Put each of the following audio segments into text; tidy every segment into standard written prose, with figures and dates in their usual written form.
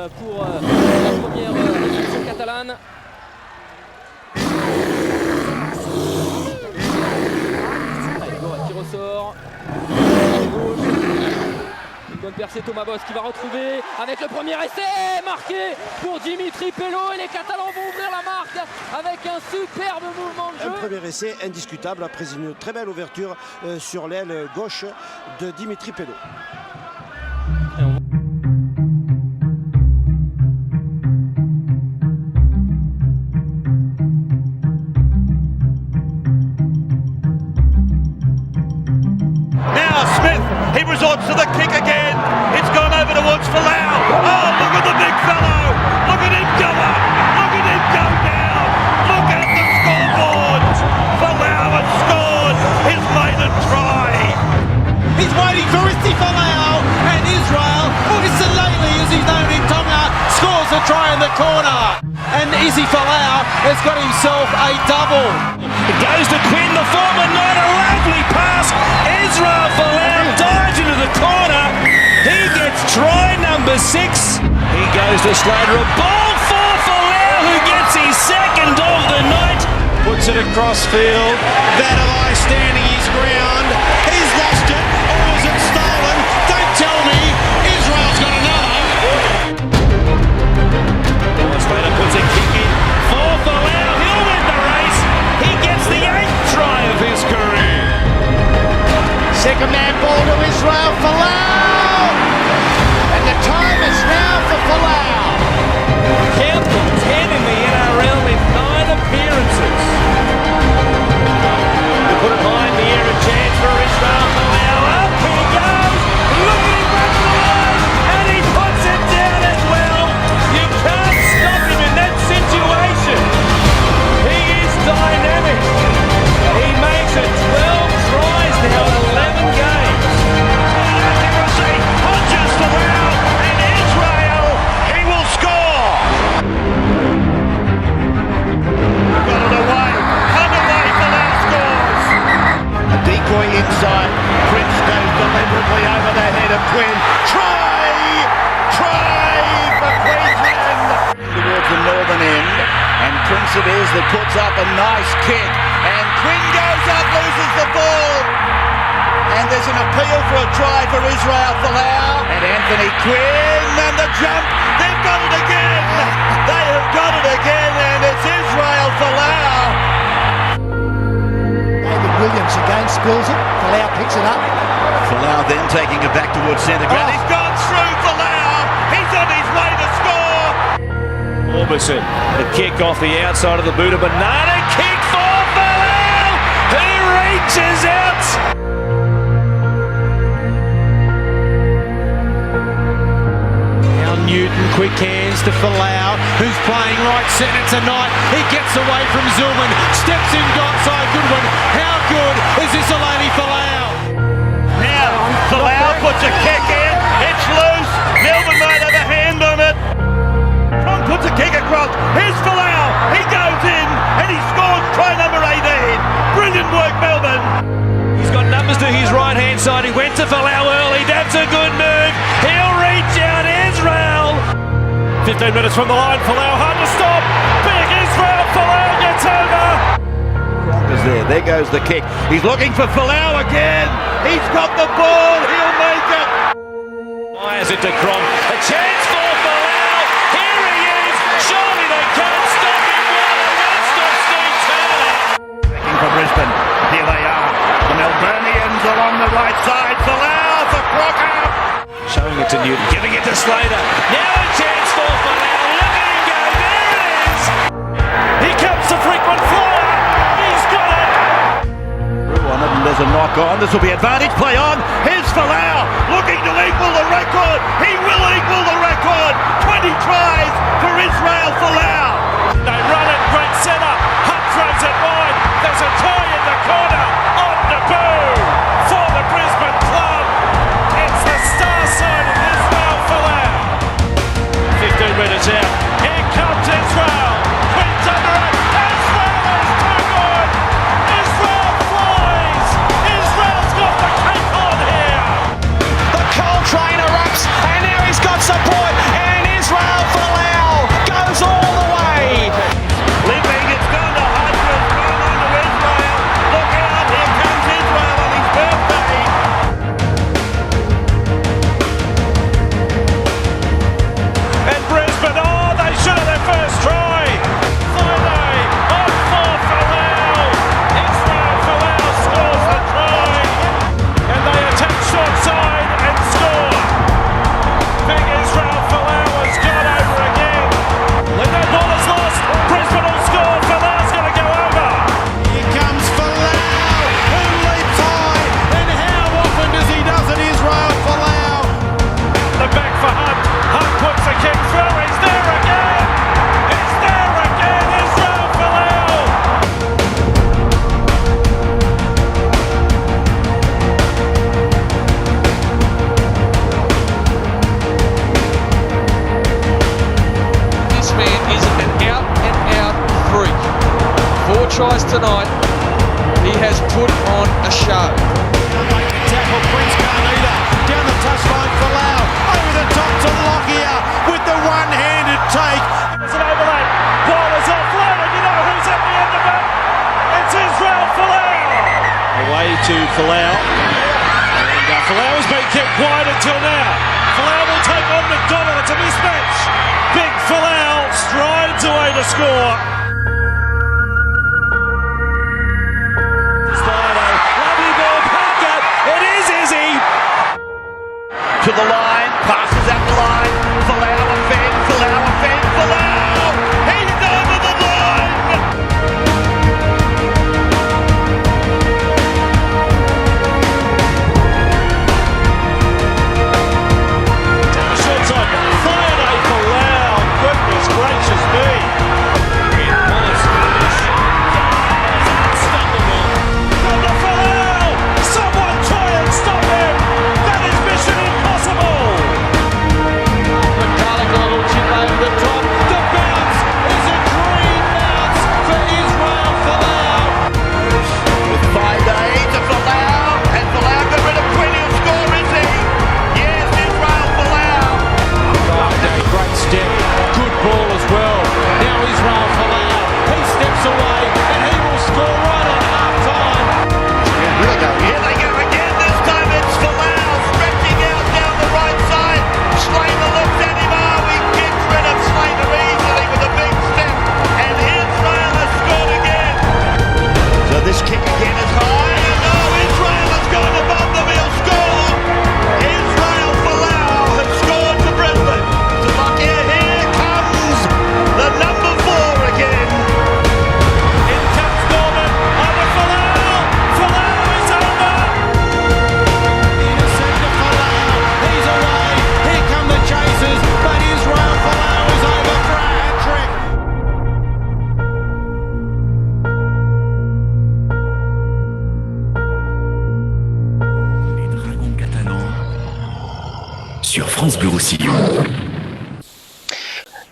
pour la première équipe catalane. Qui ressort. Une bonne percée, Thomas Boss qui va retrouver avec le premier essai marqué pour Dimitri Pello, et les Catalans vont ouvrir la marque avec un superbe mouvement de jeu. Un premier essai indiscutable après une très belle ouverture sur l'aile gauche de Dimitri Pello. He resorts to the kick again. It's gone over towards Folau. Oh, look at the big fellow. Look at him go up. Look at him go down. Look at the scoreboard. Folau has scored his maiden try. He's waiting for Izzy Folau, and Israel, or Isalele as he's known in Tonga, scores a try in the corner. And Izzy Folau has got himself a double. It goes to Quinn, the former knight. A lovely pass. Israel Folau dives into the corner. He gets try number 6. He goes to Slater. A ball for Folau, who gets his second of the night. Puts it across field. Vadavai standing his ground. He's lost it, or was it stolen? Don't tell me. Israel's got another. Slater puts a kick in for Folau. He'll win the race. He gets the 8th try of his career. Second man ball to Israel Folau. And the time is now for Folau. Count them 10 in the NRL in 9 appearances. To put it high in the air, a chance for Israel Folau. Up he goes. Look at him run the line. And he puts it down as well. You can't stop him in that situation. He is dynamic. He makes it 12 tries now in 11 games. Accuracy punches Folau, and Israel, he will score. Got it away. Underway, Folau scores. A decoy inside. Prince goes deliberately over the head of Quinn. Try! Try for Queensland! Towards the northern end. And Prince it is that puts up a nice kick. And Quinn goes up, loses the ball. And there's an appeal for a try for Israel Folau. And Anthony Quinn, and the jump. They've got it again. They have got it again, and it's Israel Folau. David Williams again spills it. Folau picks it up. Folau then taking it back towards centre ground. He's gone through Folau. He's on his way to score. Orbison, the kick off the outside of the boot. A banana kick for Folau. He reaches out. Now Newton, quick hands to Folau, who's playing right centre tonight. He gets away from Zillman, steps in outside Goodwin. How good is this Isalele Folau? Now, Folau puts a kick in. It's loose. Melbourne might have a hand on it. Tron puts a kick across. Here's Folau. He goes in and he scores try number 18. Brilliant work, Melbourne. He's got numbers to his right-hand side. He went to Folau early. That's a good move. He'll reach out, Israel. 15 minutes from the line. Folau hard to stop. Big Israel. Folau gets over. There goes the kick. He's looking for Folau again. He's got the ball. He'll make it. Fires it to Crom. A chance for Folau. Here he is. Surely they can't stop him. Well, they won't stop Steve Turner. Taking for Brisbane. Here they are. The Melburnians along the right side. Folau for Crocker. Showing it to Newton. Giving it to Slater. Now a chance for Folau. Look at him go. There it is. He comes to frequent flyer. He's got it. Through on it, and there's a knock on. This will be advantage play on. Here's Folau looking to equal the record. He will equal the record. 20 tries for Israel Folau. They run it. Great setup. Hunt throws it wide. There's a toy in the corner. On Naboo for the Brisbane club. It's the star side of Israel Folau. 15 metres out. Here comes Israel. Quinn's under it. Israel is too good. Israel flies. Israel's got the cake on here. The coal train erupts, and now he's got support, and Israel tonight. He has put on a show. Tackle Prince Carnita down the touchline for Lau. Over the top to Lockyer with the one-handed take. It's an overlap. Ball is offloaded. You know who's at the end of it? It's Israel Folau. Away to Folau. And Folau has been kept quiet until now. Folau will take on McDonald. It's a mismatch. Big Folau strides away to score. Lovely ball, Parker. It is Izzy. To the line, passes out the line. Folau and Finn, Folau and Finn, Folau. He's over the line. Down the short side. Friday Folau. Goodness gracious me. From the Folau. Someone try and stop him. That is mission impossible. McCulloch a little chip over the top. The bounce is a dream bounce for Israel Folau. With 5 days to Folau. And Folau got rid of Quinn. He'll score, is he? Yes, Israel Folau. Great step, good ball as well. Now Israel Folau, he steps away and he will score right on half time. Here they go again. This time it's Folau stretching out down the right side. Slater looks at him. Oh, he gets rid of Slater easily with a big step. And Israel has scored again. So this kick again is high. And no, Israel has gone above them. He'll score. Israel Folau has scored for Brisbane. To Lockyer, here comes the number 4 again. In comes Norman, over Folau. Folau is over. Intercepted Folau, he's away. Here come the chasers, but Israel Folau is over for a hat-trick. Les Dragons catalans sur France Bleu Roussillon.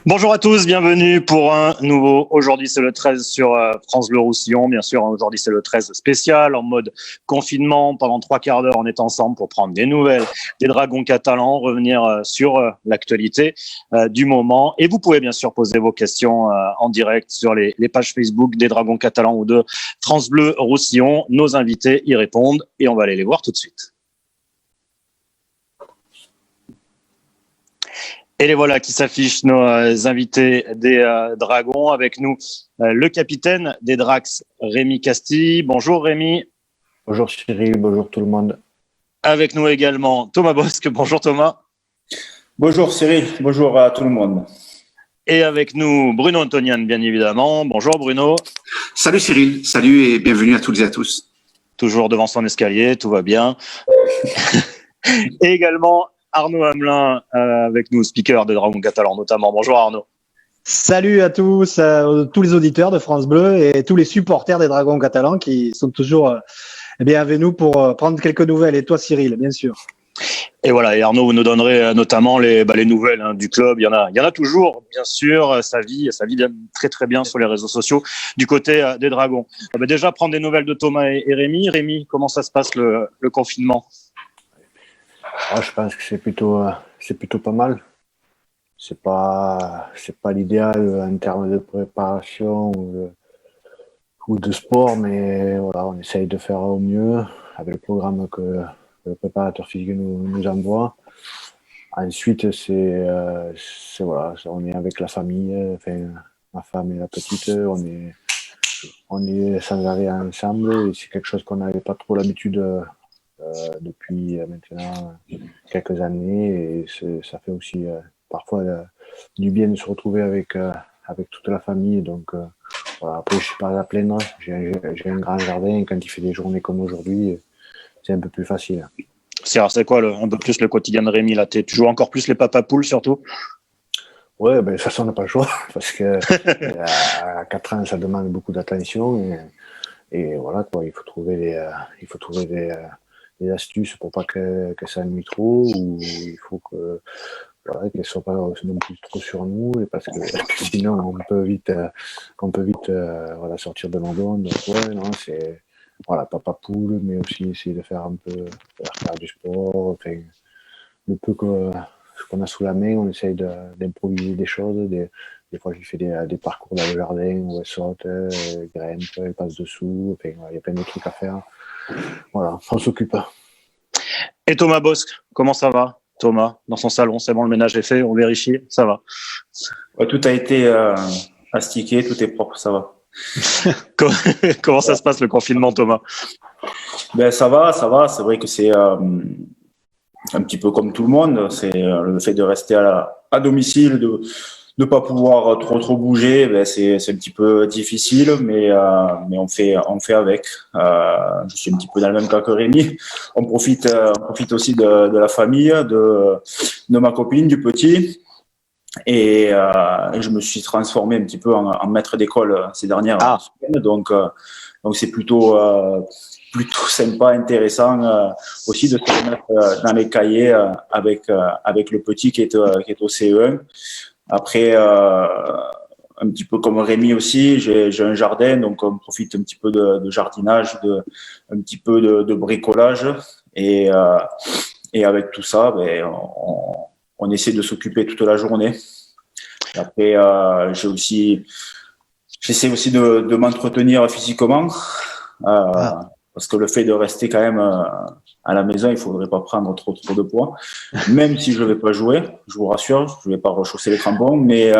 Bonjour à tous, bienvenue pour un nouveau. Aujourd'hui, c'est le 13 sur France Bleu Roussillon. Bien sûr, aujourd'hui, c'est le 13 spécial en mode confinement. Pendant 3 quarts d'heure, on est ensemble pour prendre des nouvelles des Dragons catalans, revenir sur l'actualité du moment. Et vous pouvez bien sûr poser vos questions en direct sur les pages Facebook des Dragons catalans ou de France Bleu Roussillon. Nos invités y répondent et on va aller les voir tout de suite. Et les voilà qui s'affichent, nos invités des Dragons. Avec nous, le capitaine des Drax, Rémi Castille. Bonjour Rémi. Bonjour Cyril, bonjour tout le monde. Avec nous également Thomas Bosque. Bonjour Thomas. Bonjour Cyril, bonjour à tout le monde. Et avec nous Bruno Antonian, bien évidemment. Bonjour Bruno. Salut Cyril, salut et bienvenue à toutes et à tous. Toujours devant son escalier, tout va bien. Et également Arnaud Hamelin avec nous, speaker des Dragons catalans notamment. Bonjour Arnaud. Salut à tous, tous les auditeurs de France Bleu et tous les supporters des Dragons catalans qui sont toujours avec nous pour prendre quelques nouvelles. Et toi Cyril, bien sûr. Et voilà, et Arnaud, vous nous donnerez notamment les nouvelles du club. Il y en a toujours, bien sûr. Ça vit très très bien sur les réseaux sociaux du côté des Dragons. Déjà prendre des nouvelles de Thomas et Rémi. Rémi, comment ça se passe le confinement? Je pense que c'est plutôt pas mal. C'est pas l'idéal en termes de préparation ou de sport, mais voilà, on essaye de faire au mieux avec le programme que le préparateur physique nous envoie. Ensuite, on est avec la famille, enfin ma femme et la petite, on est sans arrêt ensemble et c'est quelque chose qu'on n'avait pas trop l'habitude depuis maintenant quelques années et ça fait aussi parfois du bien de se retrouver avec toute la famille. Donc voilà. Après, je suis pas à plaindre, j'ai un grand jardin et quand il fait des journées comme aujourd'hui, c'est un peu plus facile. C'est quoi un peu plus le quotidien de Rémi là? Tu joues encore plus les papapoules surtout? Ouais, de toute façon on n'a pas le choix parce que à 4 ans ça demande beaucoup d'attention et voilà quoi, il faut trouver des astuces pour pas que ça nuit trop, ou il faut que voilà, qu'elles ne soient pas non plus trop sur nous, et parce que sinon on peut vite voilà, sortir de l'endroit. Donc ouais, non, c'est voilà, papa poule, mais aussi essayer de faire un peu faire du sport, enfin, le peu qu'on a sous la main, on essaye d'improviser des choses. Des fois, je fais des parcours dans le jardin où elle saute, elle grimpe, elle passe dessous. Enfin, il y a plein de trucs à faire. Voilà, on s'occupe. Et Thomas Bosc, comment ça va, Thomas, dans son salon? C'est bon, le ménage est fait, on vérifie, ça va. Ouais, tout a été astiqué, tout est propre, ça va. Comment ça se passe le confinement, Thomas? Ben ça va. C'est vrai que c'est un petit peu comme tout le monde. C'est le fait de rester à domicile, de ne pas pouvoir trop bouger. Ben c'est un petit peu difficile, mais on fait avec. Je suis un petit peu dans le même cas que Rémi. On profite aussi de la famille, de ma copine, du petit. Et je me suis transformé un petit peu en maître d'école ces dernières semaines. Donc c'est plutôt sympa, intéressant aussi de se remettre dans les cahiers avec le petit qui est au CE1. Après, un petit peu comme Rémi aussi, j'ai un jardin, donc on profite un petit peu de jardinage, un petit peu de bricolage, et avec tout ça, ben, on essaie de s'occuper toute la journée. Et après, j'essaie aussi de m'entretenir physiquement, parce que le fait de rester quand même à la maison, il faudrait pas prendre trop de poids. Même si je vais pas jouer, je vous rassure, je vais pas rechausser les crampons, mais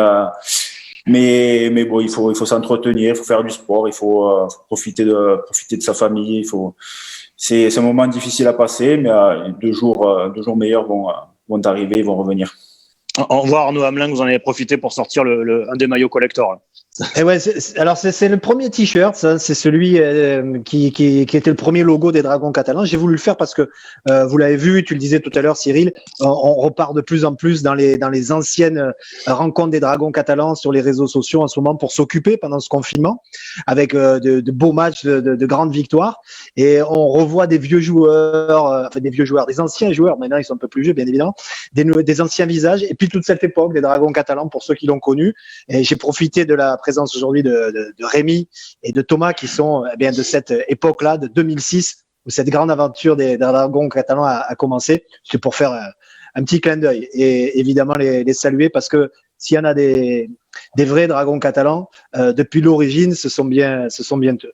bon, il faut s'entretenir, il faut faire du sport, il faut profiter de sa famille. C'est un moment difficile à passer, mais 2 jours meilleurs vont arriver, ils vont revenir. On voit Arnaud Hamelin que vous en avez profité pour sortir un des maillots collector. Là. Et ouais, c'est le premier t-shirt, ça, c'est celui qui était le premier logo des Dragons catalans. J'ai voulu le faire parce que vous l'avez vu, tu le disais tout à l'heure, Cyril, on repart de plus en plus dans les anciennes rencontres des Dragons catalans sur les réseaux sociaux en ce moment pour s'occuper pendant ce confinement, avec de beaux matchs, de grandes victoires, et on revoit des vieux joueurs, des anciens joueurs. Maintenant, ils sont un peu plus vieux, bien évidemment, des anciens visages, et puis toute cette époque des Dragons catalans pour ceux qui l'ont connu. Et j'ai profité de la présence aujourd'hui de Rémi et de Thomas qui sont bien de cette époque-là, de 2006, où cette grande aventure des Dragons catalans a commencé. C'est pour faire un petit clin d'œil et évidemment les saluer, parce que s'il y en a des vrais Dragons catalans, depuis l'origine, ce sont bien eux.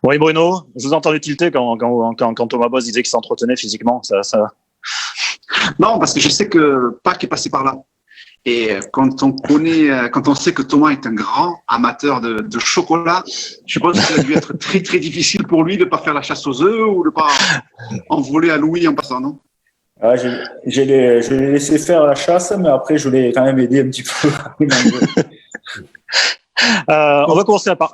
Oui, Bruno, je vous ai entendu tilter quand Thomas Bosc disait qu'il s'entretenait physiquement. Ça... Non, parce que je sais que Pâques est passé par là. Et quand on sait que Thomas est un grand amateur de chocolat, je pense que ça a dû être très très difficile pour lui de pas faire la chasse aux œufs ou de pas en voler à Louis en passant, non? Je l'ai laissé faire la chasse, mais après je l'ai quand même aidé un petit peu. On va commencer par...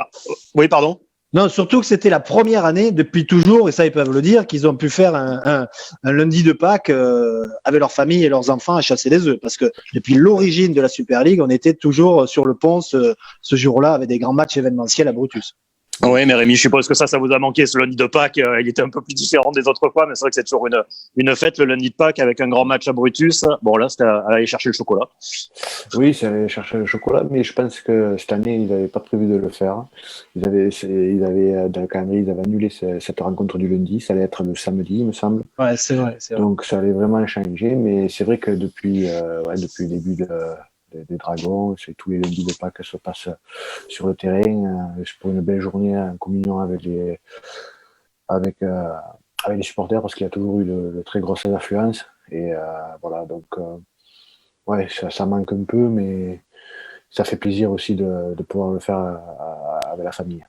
Oui, pardon. Non, surtout que c'était la première année depuis toujours, et ça ils peuvent le dire, qu'ils ont pu faire un lundi de Pâques avec leur famille et leurs enfants à chasser des œufs, parce que depuis l'origine de la Super League, on était toujours sur le pont ce jour-là avec des grands matchs événementiels à Brutus. Oui, mais Rémi, je suppose que ça vous a manqué, ce lundi de Pâques. Il était un peu plus différent des autres fois, mais c'est vrai que c'est toujours une fête, le lundi de Pâques, avec un grand match à Brutus. Bon, là, c'était à aller chercher le chocolat. Oui, c'est aller chercher le chocolat, mais je pense que cette année, ils n'avaient pas prévu de le faire. Ils avaient dans le calendrier, ils avaient annulé cette rencontre du lundi. Ça allait être le samedi, il me semble. Ouais, c'est vrai. Donc, ça allait vraiment changer, mais c'est vrai que depuis le début des Dragons, c'est tous les lundis de Pâques se passent sur le terrain. C'est pour une belle journée en communion avec les supporters, parce qu'il y a toujours eu de très grosses affluences. Et voilà, donc ça manque un peu, mais ça fait plaisir aussi de pouvoir le faire avec la famille.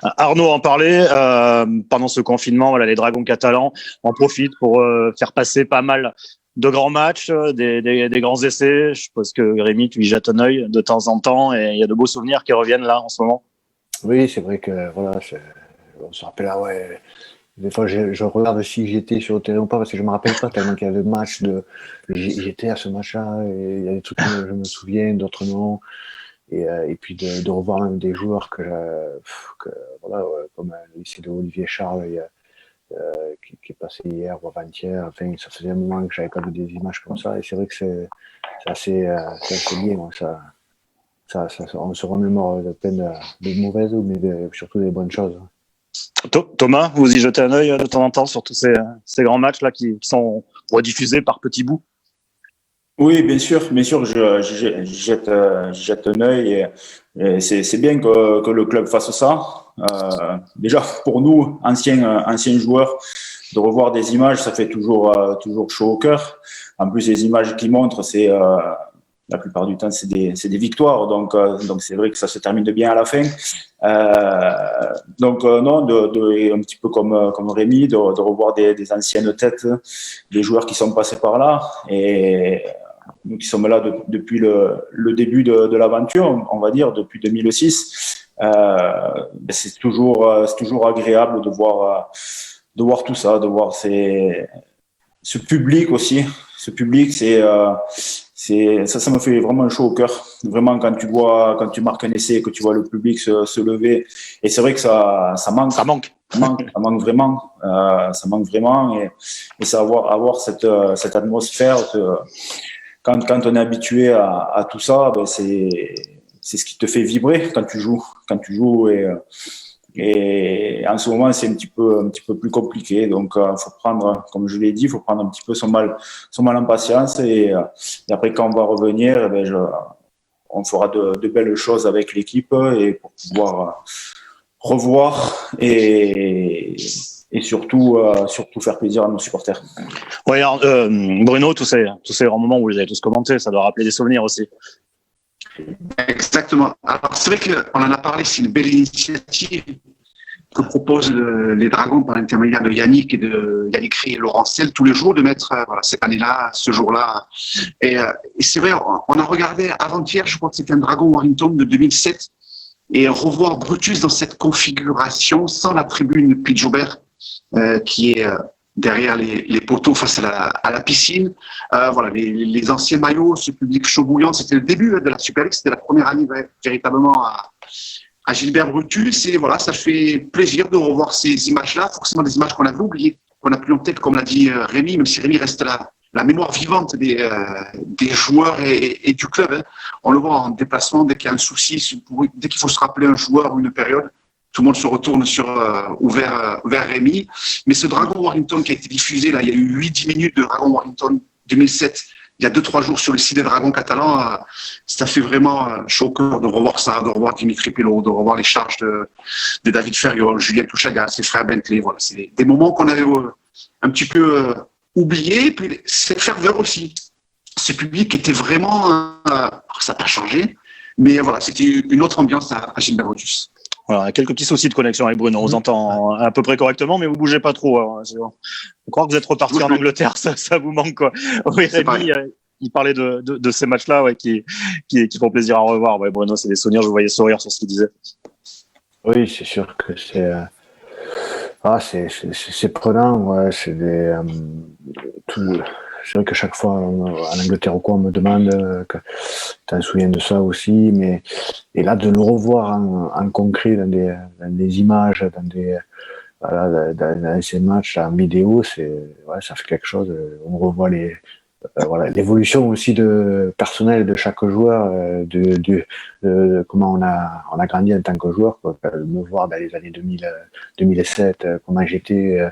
Arnaud en parlait, pendant ce confinement, voilà, les Dragons catalans en profitent pour faire passer pas mal de grands matchs, des grands essais. Je suppose que Rémi, tu y jettes un œil de temps en temps, et il y a de beaux souvenirs qui reviennent là en ce moment. Oui, c'est vrai que voilà, on se rappelle, des fois je regarde si j'étais sur le terrain ou pas, parce que je me rappelle pas tellement qu'il y avait le match j'étais à ce match-là, et il y a des trucs que je me souviens, d'autres non, et puis de revoir même des joueurs comme le lycée de Olivier Charles qui est passé hier ou avant-hier. Enfin, ça faisait un moment que j'avais pas vu des images comme ça, et c'est vrai que c'est assez bien. On se remémore plein de mauvaises, mais surtout des bonnes choses. Thomas, vous y jetez un œil de temps en temps sur tous ces grands matchs là qui sont rediffusés par petits bouts? Oui, bien sûr, je jette un œil, et c'est bien que le club fasse ça. Déjà pour nous, anciens joueurs, de revoir des images, ça fait toujours chaud au cœur. En plus, les images qu'ils montrent, c'est la plupart du temps, c'est des victoires, donc c'est vrai que ça se termine bien à la fin. Non, un petit peu comme Rémi, de revoir des anciennes têtes, des joueurs qui sont passés par là, et nous qui sommes là depuis le début de l'aventure, on va dire, depuis 2006. C'est toujours agréable de voir tout ça, de voir ce public aussi. Ce public, ça me fait vraiment chaud au cœur. Vraiment, quand tu marques un essai, que tu vois le public se lever, et c'est vrai que ça manque. Ça manque vraiment. Ça manque vraiment, et c'est avoir cette atmosphère. Quand on est habitué à tout ça, c'est ce qui te fait vibrer quand tu joues, et en ce moment c'est un petit peu plus compliqué, donc faut prendre, comme je l'ai dit, faut prendre un petit peu son mal en patience, et après quand on va revenir, on fera de belles choses avec l'équipe, et pour pouvoir revoir et surtout faire plaisir à nos supporters. Ouais, alors, Bruno, tous ces grands moments où vous les avez tous commentés, ça doit rappeler des souvenirs aussi. Exactement. Alors c'est vrai qu'on en a parlé, c'est une belle initiative que proposent les Dragons par l'intermédiaire de Yannick Rey et Laurent Sel tous les jours, de mettre cette année-là, ce jour-là. Et c'est vrai, on a regardé avant-hier, je crois que c'était un Dragon Warrington de 2007, et revoir Brutus dans cette configuration sans la tribune Pied-Joubert, qui est derrière les poteaux face à la piscine. Voilà, les anciens maillots, ce public chaud bouillant, c'était le début de la Super League, c'était la première année véritablement à Gilbert Brutus, et voilà, ça fait plaisir de revoir ces images-là, forcément des images qu'on avait oubliées, qu'on n'a plus en tête, comme l'a dit Rémi, même si Rémi reste la mémoire vivante des joueurs et du club. Hein. On le voit en déplacement, dès qu'il y a un souci, dès qu'il faut se rappeler un joueur ou une période, tout le monde se retourne vers Rémi. Mais ce Dragon Warrington qui a été diffusé, là, il y a eu 8-10 minutes de Dragon Warrington 2007, il y a 2-3 jours sur le site des Dragons catalans, ça fait vraiment chaud au cœur de revoir ça, de revoir Dimitri Pelot, de revoir les charges de David Ferriol, Julien Touchaga, ses frères Bentley. Voilà, c'est des moments qu'on avait un petit peu oubliés. Puis cette ferveur aussi. Ce public était vraiment, ça n'a pas changé, mais voilà, c'était une autre ambiance à Gilbert Brutus. Voilà, quelques petits soucis de connexion avec Bruno. On vous entend à peu près correctement, mais vous bougez pas trop. Alors, je crois que vous êtes reparti en Angleterre, ça vous manque, quoi. Oui, Rémi, il parlait de ces matchs-là, ouais, qui font plaisir à revoir. Ouais, Bruno, c'est des souvenirs. Je vous voyais sourire sur ce qu'il disait. Oui, c'est sûr que c'est prenant. Ouais, c'est vrai que chaque fois en Angleterre ou quoi, on me demande que tu te souviens de ça aussi, et là de le revoir en concret dans des images, dans ces matchs en vidéo, ça fait quelque chose. On revoit l'évolution aussi personnelle de chaque joueur, de comment on a grandi en tant que joueur, quoi. Me voir dans les années 2007, comment j'étais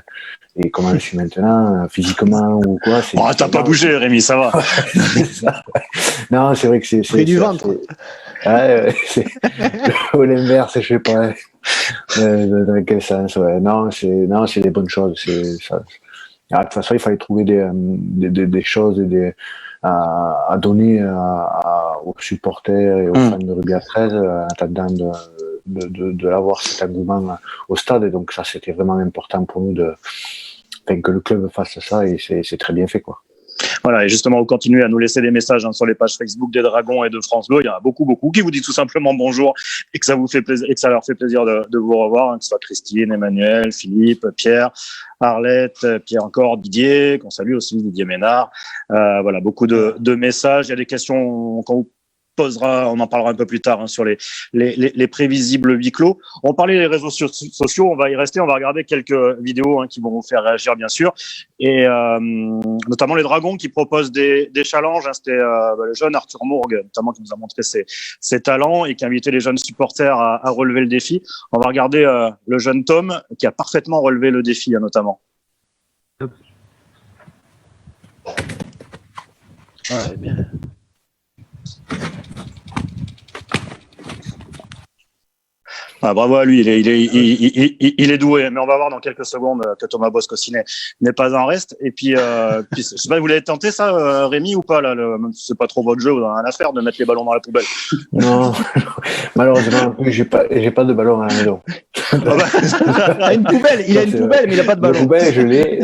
et comment je suis maintenant, physiquement ou quoi. T'as pas bougé, Rémi, ça va. Non, c'est vrai que c'est du ventre. Ou l'inverse, je sais pas. Dans quel sens, ouais. Non, c'est des bonnes choses. Ça. De toute façon, il fallait trouver des choses à donner aux supporters et aux fans de rugby à 13 en attendant de l'avoir cet engouement au stade. Et donc ça, c'était vraiment important pour nous que le club fasse ça, et c'est très bien fait, quoi. Voilà, et justement, vous continuez à nous laisser des messages sur les pages Facebook des Dragons et de France Bleu. Il y en a beaucoup qui vous disent tout simplement bonjour, et que ça vous fait plaisir, et que ça leur fait plaisir de vous revoir, que ce soit Christine, Emmanuel, Philippe, Pierre, Arlette, Pierre encore, Didier, qu'on salue aussi, Didier Ménard. Voilà, beaucoup de messages. Il y a des questions quand vous on en parlera un peu plus tard sur les prévisibles huis clos. On parlait des réseaux sociaux, on va y rester, on va regarder quelques vidéos qui vont vous faire réagir bien sûr, et notamment les Dragons qui proposent des challenges. C'était le jeune Arthur Mourgue notamment qui nous a montré ses talents et qui a invité les jeunes supporters à relever le défi. On va regarder le jeune Tom qui a parfaitement relevé le défi notamment. Ouais, bien. Bravo à lui, il est doué, mais on va voir dans quelques secondes que Thomas Bosc aussi n'est pas en reste. Et puis, je sais pas, vous l'avez tenté ça, Rémi, ou pas là, c'est pas trop votre jeu, vous avez rien à faire de mettre les ballons dans la poubelle. Non, malheureusement, j'ai pas de ballon à la maison. Il a une poubelle, mais il a pas de ballon. La poubelle, je l'ai.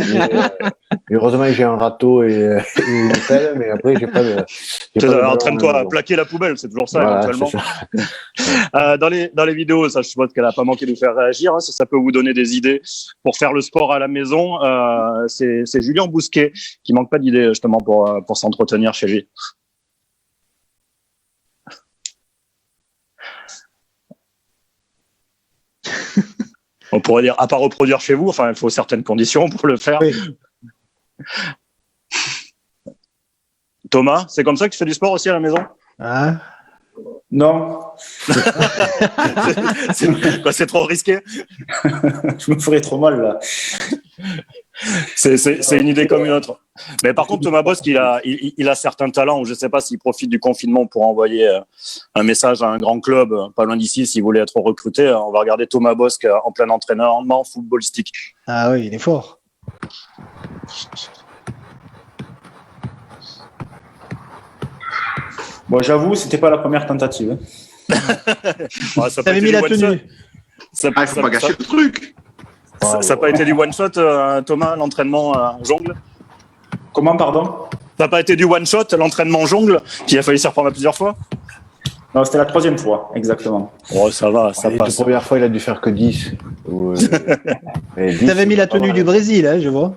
Heureusement que j'ai un râteau et une pelle, mais après j'ai pas de. Entraîne-toi à plaquer la poubelle, c'est toujours ça, voilà, éventuellement. Ça. Dans les vidéos, ça, je suppose qu'elle a pas manqué de vous faire réagir. Si ça peut vous donner des idées pour faire le sport à la maison, c'est Julien Bousquet qui manque pas d'idées justement pour s'entretenir chez lui. On pourrait dire, à pas reproduire chez vous, enfin, il faut certaines conditions pour le faire. Oui. Thomas, c'est comme ça que tu fais du sport aussi à la maison? Non. C'est trop risqué? Je me ferais trop mal là. C'est une idée comme une autre. Mais par contre, Thomas Bosc, il a certains talents, ou je ne sais pas s'il profite du confinement pour envoyer un message à un grand club pas loin d'ici s'il voulait être recruté. On va regarder Thomas Bosc en plein entraînement footballistique. Ah oui, il est fort. Bon, j'avoue, c'était pas la première tentative. T'avais mis la tenue. Il faut pas gâcher le truc. Ça n'a pas été du one-shot, Thomas, l'entraînement jongle? Comment, pardon? Ça n'a pas été du one-shot, l'entraînement jongle, qui a failli s'y reprendre plusieurs fois? Non, c'était la 3e fois, exactement. Oh, ça va, ça passe. La première fois, il a dû faire que 10. T'avais mis la tenue du Brésil, je vois.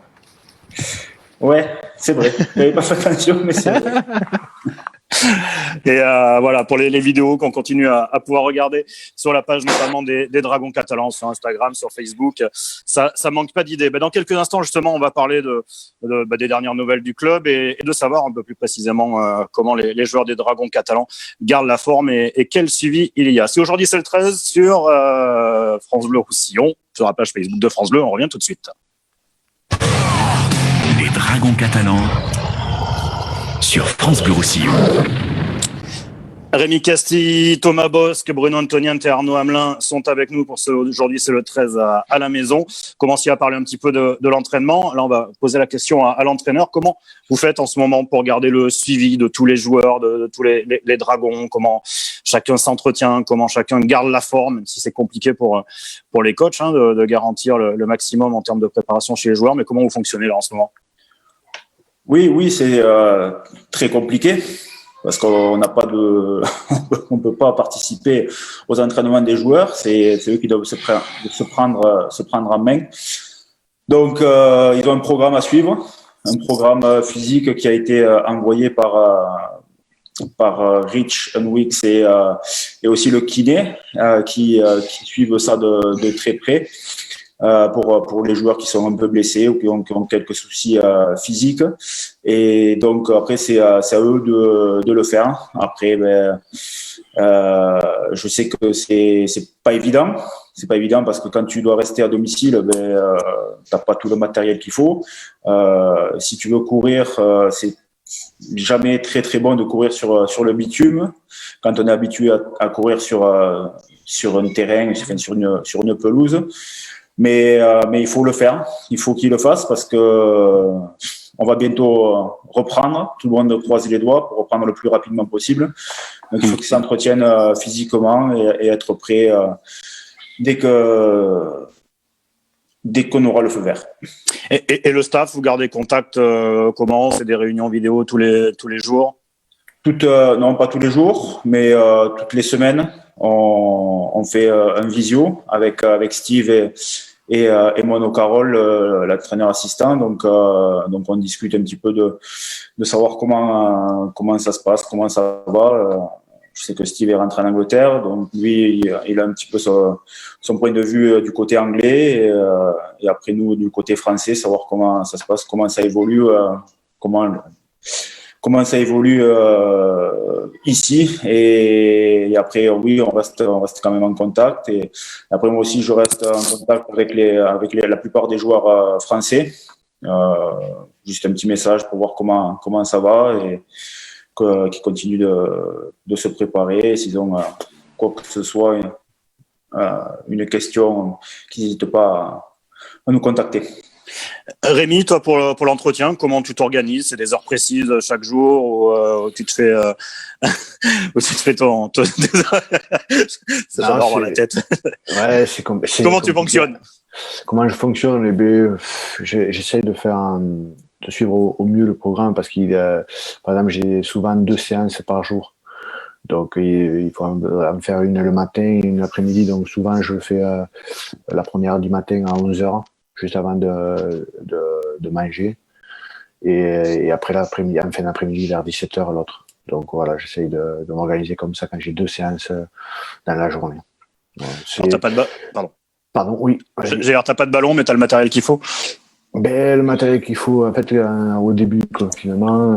Ouais, c'est vrai. J'avais pas fait attention, mais c'est vrai. Et voilà, pour les vidéos qu'on continue à pouvoir regarder sur la page notamment des Dragons catalans, sur Instagram, sur Facebook, ça manque pas d'idées. Dans quelques instants, justement, on va parler des dernières nouvelles du club et de savoir un peu plus précisément comment les joueurs des Dragons catalans gardent la forme et quel suivi il y a. Si aujourd'hui c'est le 13 sur France Bleu Roussillon, sur la page Facebook de France Bleu, on revient tout de suite. Les Dragons catalans sur France Bleu Roussillon. Rémi Castille, Thomas Bosc, Bruno Antoniente et Arnaud Hamelin sont avec nous pour aujourd'hui, c'est le 13 à la maison. Commenciez à parler un petit peu de l'entraînement. Là, on va poser la question à l'entraîneur. Comment vous faites en ce moment pour garder le suivi de tous les joueurs, de tous les Dragons? Comment chacun s'entretient? Comment chacun garde la forme? Même si c'est compliqué pour les coachs de garantir le maximum en termes de préparation chez les joueurs. Mais comment vous fonctionnez là en ce moment? Oui, c'est très compliqué. Parce qu'on n'a pas on peut pas participer aux entraînements des joueurs. C'est eux qui doivent se prendre en main. Donc, ils ont un programme à suivre, un programme physique qui a été envoyé par Rich Unwix et aussi le kiné qui suivent ça de très près. Pour les joueurs qui sont un peu blessés ou qui ont quelques soucis physiques. Et donc, après, c'est à eux de le faire. Après, je sais que c'est pas évident. C'est pas évident parce que quand tu dois rester à domicile, t'as pas tout le matériel qu'il faut. Si tu veux courir, c'est jamais très très bon de courir sur le bitume quand on est habitué à courir sur un terrain, sur une pelouse. Mais il faut le faire. Il faut qu'il le fasse parce que on va bientôt reprendre. Tout le monde croise les doigts pour reprendre le plus rapidement possible. Donc il faut qu'ils s'entretiennent physiquement et être prêts dès qu'on aura le feu vert. Et le staff, vous gardez contact comment? C'est des réunions vidéo tous les jours? Non, pas tous les jours, mais toutes les semaines. On fait un visio avec Steve et Mono Carole, l'entraîneur assistant. Donc on discute un petit peu de savoir comment ça se passe, comment ça va. Je sais que Steve est rentré en Angleterre, donc lui, il a un petit peu son point de vue du côté anglais, et après nous, du côté français, savoir comment ça se passe, comment ça évolue, comment ça évolue ici. Et après, oui, on reste quand même en contact. Et après, moi aussi, je reste en contact avec la plupart des joueurs français. Juste un petit message pour voir comment ça va et qu'ils continuent de se préparer. S'ils ont quoi que ce soit, une question, qu'ils n'hésitent pas à nous contacter. Rémi, toi, pour l'entretien, comment tu t'organises? C'est des heures précises chaque jour ou tu te fais, ça va dans la tête. Ouais, Comment tu fonctionnes? Comment je fonctionne? Eh bien, j'essaie de suivre au mieux le programme parce par exemple, j'ai souvent 2 séances par jour. Donc, il faut en faire une le matin et une l'après-midi. Donc, souvent, je fais la première du matin à 11h, juste avant de manger. Et après l'après-midi, en fin d'après-midi, vers 17h, l'autre. Donc, voilà, j'essaye de m'organiser comme ça quand j'ai 2 séances dans la journée. Ouais, alors, t'as pas de Pardon. Pardon, oui. T'as pas de ballon, mais t'as le matériel qu'il faut? Ben, le matériel qu'il faut, en fait, au début du confinement,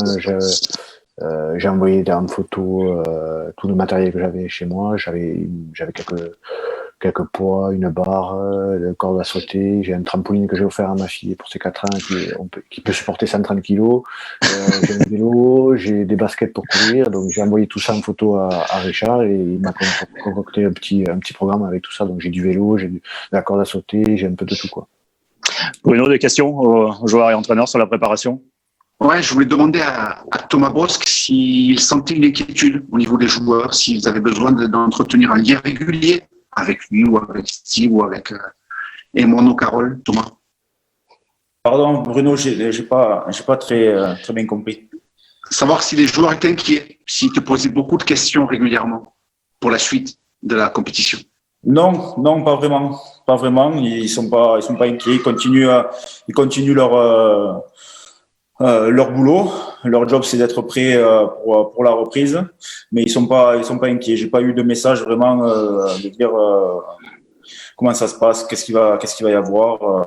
j'ai envoyé en photo tout le matériel que j'avais chez moi. J'avais quelques poids, une barre, le corde à sauter. J'ai un trampoline que j'ai offert à ma fille pour ses 4 ans qui peut supporter 130 kilos. J'ai un vélo, j'ai des baskets pour courir. Donc j'ai envoyé tout ça en photo à Richard et il m'a concocté un petit programme avec tout ça. Donc j'ai du vélo, j'ai de la corde à sauter, j'ai un peu de tout, quoi. Bruno, des questions aux joueurs et entraîneurs sur la préparation? Ouais, je voulais demander à Thomas Bosc s'il sentait une inquiétude au niveau des joueurs, s'ils avaient besoin d'entretenir un lien régulier avec lui ou avec Steve ou avec Emmanuel Carole. Thomas. Pardon, Bruno, j'ai pas très bien compris. Savoir si les joueurs étaient inquiets, s'ils te posaient beaucoup de questions régulièrement pour la suite de la compétition. Non, pas vraiment. Pas vraiment. Ils sont pas inquiets. Ils continuent leur boulot. Leur job, c'est d'être prêt pour la reprise. Mais ils sont pas inquiets. J'ai pas eu de message vraiment de dire comment ça se passe, qu'est-ce qu'il va y avoir.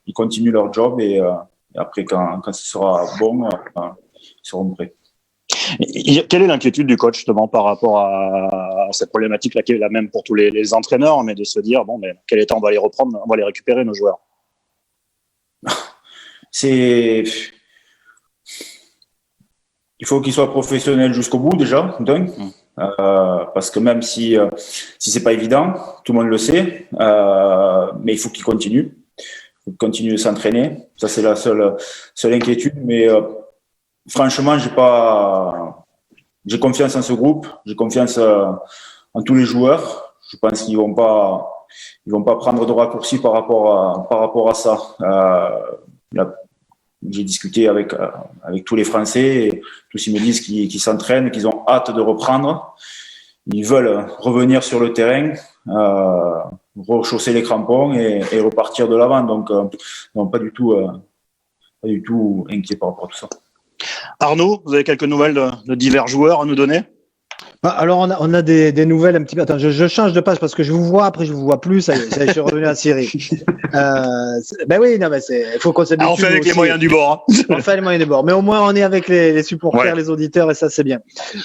Ils continuent leur job et après quand ce sera bon, ils seront prêts. Quelle est l'inquiétude du coach justement par rapport à cette problématique-là qui est la même pour tous les entraîneurs, mais de se dire bon, mais quel état on va les reprendre, on va les récupérer nos joueurs? Il faut qu'ils soient professionnels jusqu'au bout déjà, parce que même si c'est pas évident, tout le monde le sait, mais il faut qu'ils continuent. Il faut qu'ils continuent de s'entraîner. Ça c'est la seule inquiétude, mais franchement, j'ai confiance en ce groupe, j'ai confiance en tous les joueurs. Je pense qu'ils vont pas prendre de raccourcis par rapport à ça. J'ai discuté avec tous les Français et tous ils me disent qu'ils s'entraînent, qu'ils ont hâte de reprendre. Ils veulent revenir sur le terrain, rechausser les crampons et repartir de l'avant. Donc, non, pas du tout inquiet par rapport à tout ça. Arnaud, vous avez quelques nouvelles de divers joueurs à nous donner? Alors on a des nouvelles un petit peu. Attends, je change de page parce que je vous vois, après je vous vois plus. Ça y est, je suis revenu à Cyril. Ben oui, non, mais il faut qu'on s'habitue. On fait avec aussi les moyens du bord. On fait les moyens du bord, mais au moins on est avec les supporters, ouais. Les auditeurs, et ça c'est bien.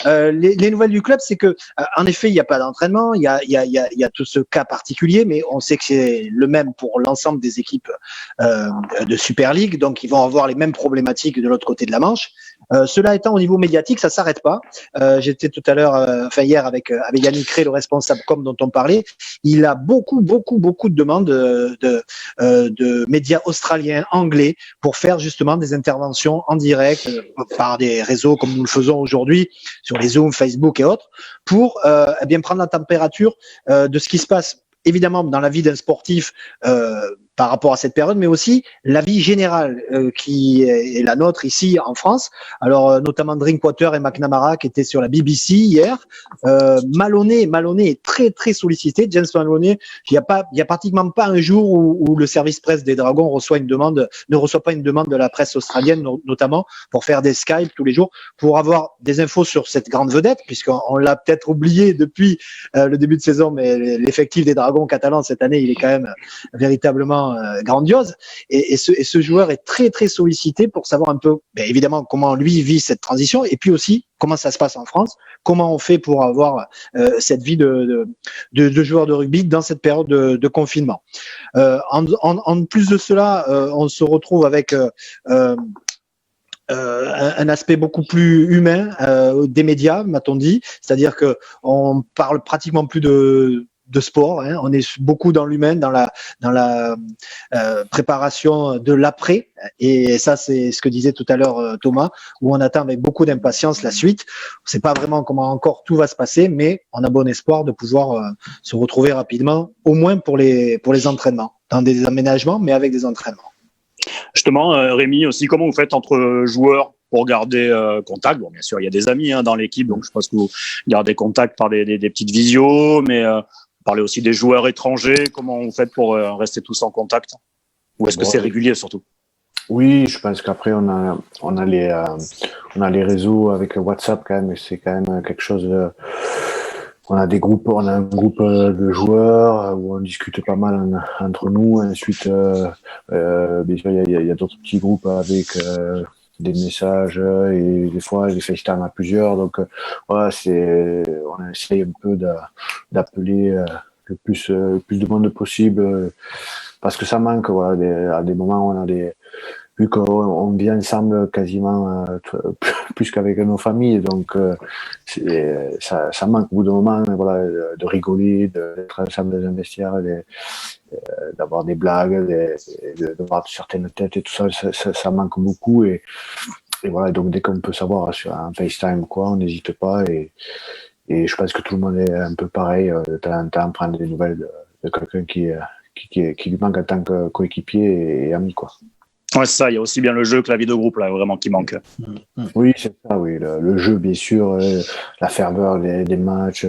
Les nouvelles du club, c'est que en effet il n'y a pas d'entraînement, il y a tout ce cas particulier, mais on sait que c'est le même pour l'ensemble des équipes de Super League, donc ils vont avoir les mêmes problématiques de l'autre côté de la Manche. Cela étant, au niveau médiatique, ça s'arrête pas. J'étais tout à l'heure, hier avec Yannick Rey, le responsable com dont on parlait. Il a beaucoup de demandes de médias australiens, anglais, pour faire justement des interventions en direct par des réseaux comme nous le faisons aujourd'hui sur les Zoom, Facebook et autres, pour bien prendre la température de ce qui se passe. Évidemment, dans la vie d'un sportif, par rapport à cette période, mais aussi la vie générale qui est la nôtre ici en France. Alors notamment Drinkwater et McNamara qui étaient sur la BBC hier. Maloney est très très sollicité. James Maloney, il y a pratiquement pas un jour où le service presse des Dragons ne reçoit pas une demande de la presse australienne, notamment pour faire des Skype tous les jours, pour avoir des infos sur cette grande vedette, puisqu'on l'a peut-être oublié depuis le début de saison, mais l'effectif des Dragons catalans cette année, il est quand même véritablement grandiose. Et ce joueur est très très sollicité pour savoir un peu, évidemment, comment lui vit cette transition, et puis aussi comment ça se passe en France, comment on fait pour avoir cette vie de joueur de rugby dans cette période de confinement. En plus de cela, on se retrouve avec un aspect beaucoup plus humain des médias, m'a-t-on dit, c'est-à-dire que on parle pratiquement plus de sport, hein. On est beaucoup dans l'humain, dans la préparation de l'après, et ça c'est ce que disait tout à l'heure Thomas, où on attend avec beaucoup d'impatience la suite. On ne sait pas vraiment comment encore tout va se passer, mais on a bon espoir de pouvoir se retrouver rapidement, au moins pour les entraînements, dans des aménagements, mais avec des entraînements. Justement, Rémi, aussi, comment vous faites entre joueurs pour garder contact? Bon, bien sûr, il y a des amis dans l'équipe, donc je pense que vous gardez contact par des petites visios, mais vous parlez aussi des joueurs étrangers. Comment vous faites pour rester tous en contact? Ou est-ce que c'est régulier surtout? Oui, je pense qu'après on a les réseaux avec WhatsApp quand même, et c'est quand même quelque chose de... On a un groupe de joueurs où on discute pas mal entre nous. Ensuite, bien sûr, il y a d'autres petits groupes avec des messages et des fois des FaceTime à plusieurs. Donc voilà, on essaye un peu d'appeler le plus de monde possible parce que ça manque. Voilà, à des moments où vu qu'on vit ensemble quasiment plus qu'avec nos familles, donc ça manque au bout d'un moment, voilà, de rigoler, d'être ensemble dans un vestiaire, d'avoir des blagues, de voir certaines têtes et tout ça, ça manque beaucoup, et voilà, donc dès qu'on peut savoir sur un FaceTime on n'hésite pas, et je pense que tout le monde est un peu pareil, de temps en temps prendre des nouvelles de quelqu'un qui lui manque en tant que coéquipier et ami, quoi. Ouais, c'est ça. Il y a aussi bien le jeu que la vie de groupe, là, vraiment, qui manque. Oui, c'est ça, oui. Le jeu, bien sûr, la ferveur des matchs,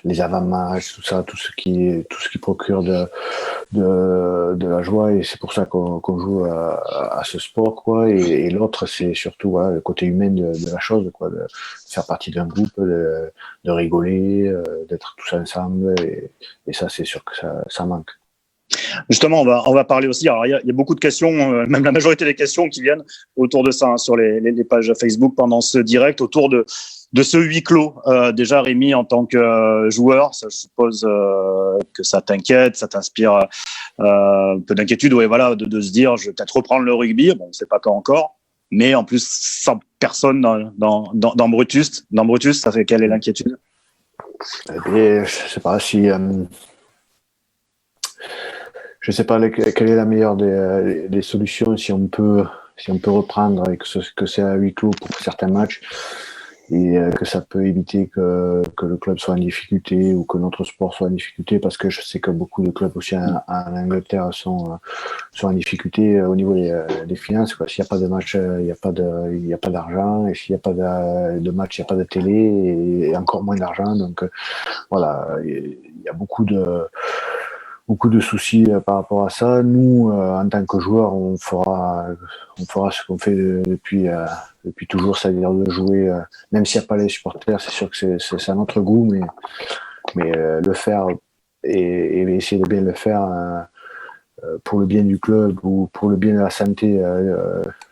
les avant-matchs, tout ça, tout ce qui procure de la joie, et c'est pour ça qu'on joue à ce sport, quoi. Et l'autre, c'est surtout, voilà, le côté humain de la chose, quoi, de faire partie d'un groupe, de rigoler, d'être tous ensemble, et ça, c'est sûr que ça manque. Justement, on va parler aussi. Alors, il y a beaucoup de questions, même la majorité des questions qui viennent autour de ça, sur les pages Facebook pendant ce direct, autour de ce huis clos. Déjà, Rémi, en tant que joueur, ça, je suppose que ça t'inquiète, ça t'inspire un peu d'inquiétude, ouais, voilà, de se dire, je vais peut-être reprendre le rugby. Bon, on ne sait pas quand encore, mais en plus, sans personne dans Brutus. Dans Brutus, ça fait quelle est l'inquiétude? Je sais pas si. Je sais pas quelle est la meilleure des solutions, si on peut reprendre et que c'est à huis clos pour certains matchs, et que ça peut éviter que le club soit en difficulté ou que notre sport soit en difficulté, parce que je sais que beaucoup de clubs aussi en Angleterre sont en difficulté au niveau des finances, quoi. S'il n'y a pas de match, il n'y a pas d'argent, et s'il n'y a pas de match, il n'y a pas de télé, et encore moins d'argent. Donc voilà, il y a beaucoup de soucis par rapport à ça. Nous, en tant que joueurs, on fera ce qu'on fait depuis toujours, c'est-à-dire de jouer, même s'il n'y a pas les supporters, c'est sûr que c'est à notre goût, mais le faire et essayer de bien le faire pour le bien du club ou pour le bien de la santé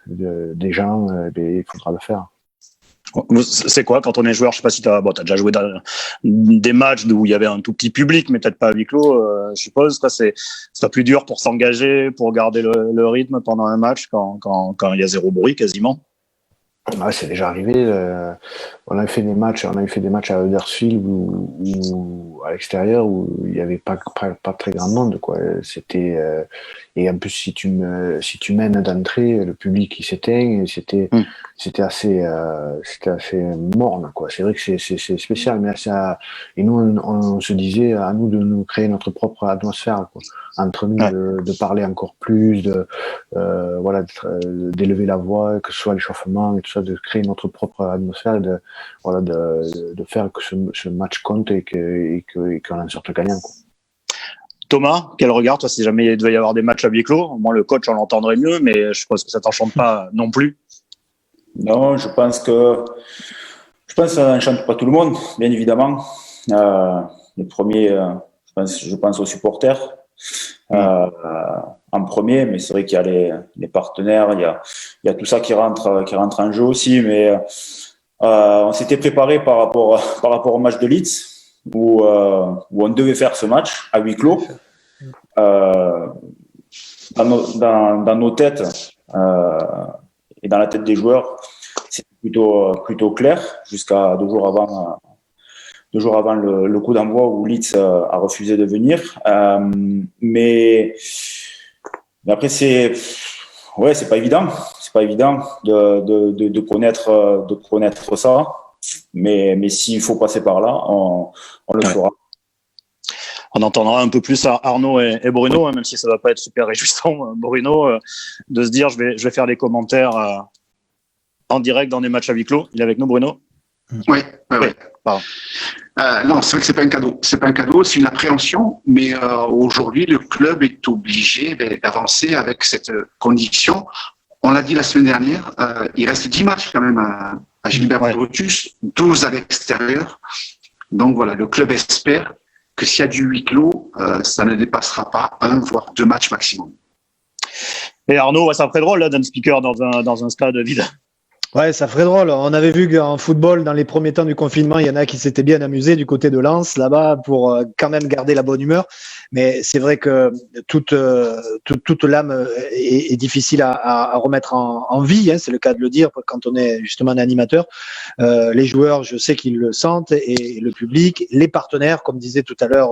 des gens, il faudra le faire. C'est quoi quand on est joueur? Je sais pas si t'as déjà joué dans des matchs où il y avait un tout petit public, mais peut-être pas à huis clos. Je suppose que c'est plus dur pour s'engager, pour garder le rythme pendant un match quand il y a zéro bruit quasiment. Ouais, c'est déjà arrivé. On a fait des matchs à Huddersfield ou à l'extérieur où il n'y avait pas très grand monde, quoi. C'était et en plus si tu mènes d'entrée, le public il s'éteint. Et c'était assez morne, quoi. C'est vrai que c'est spécial, mais et nous on se disait à nous de nous créer notre propre atmosphère, quoi. Entre nous, de parler encore plus, d'élever la voix, que ce soit l'échauffement et tout ça, de créer notre propre atmosphère, de faire que ce match compte et qu'on en sorte gagnant, quoi. Thomas, quel regard, toi, si jamais il devait y avoir des matchs à huis clos? Au moins, le coach, on l'entendrait mieux, mais je pense que ça t'enchante pas non plus. Non, je pense que ça n'enchante pas tout le monde, bien évidemment. Les premiers, je pense aux supporters. En premier, mais c'est vrai qu'il y a les partenaires, il y a tout ça qui rentre en jeu aussi, mais on s'était préparé par rapport au match de Leeds où on devait faire ce match à huis clos. Dans nos têtes et dans la tête des joueurs, c'était plutôt clair jusqu'à 2 jours avant le coup d'envoi où Leeds a refusé de venir. Mais après, c'est pas évident. C'est pas évident de connaître ça. Mais s'il faut passer par là, on le fera. On entendra un peu plus Arnaud et Bruno, même si ça va pas être super réjouissant, Bruno, de se dire je vais faire les commentaires en direct dans des matchs à huis clos. Il est avec nous, Bruno? Oui. Pardon. Non, c'est vrai que c'est pas un cadeau. C'est pas un cadeau, c'est une appréhension. Mais aujourd'hui, le club est obligé d'avancer avec cette condition. On l'a dit la semaine dernière, il reste 10 matchs quand même à Gilbert Brutus, 12 à l'extérieur. Donc voilà, le club espère que s'il y a du huis clos, ça ne dépassera pas 1 voire 2 matchs maximum. Et Arnaud, ça ferait drôle là, d'un speaker dans un stade vide. Ouais, ça ferait drôle. On avait vu qu'en football, dans les premiers temps du confinement, il y en a qui s'étaient bien amusés du côté de Lens, là-bas, pour quand même garder la bonne humeur. Mais c'est vrai que toute l'âme est difficile à remettre en vie, hein, c'est le cas de le dire, quand on est justement un animateur. Les joueurs, je sais qu'ils le sentent, et le public, les partenaires, comme disait tout à l'heure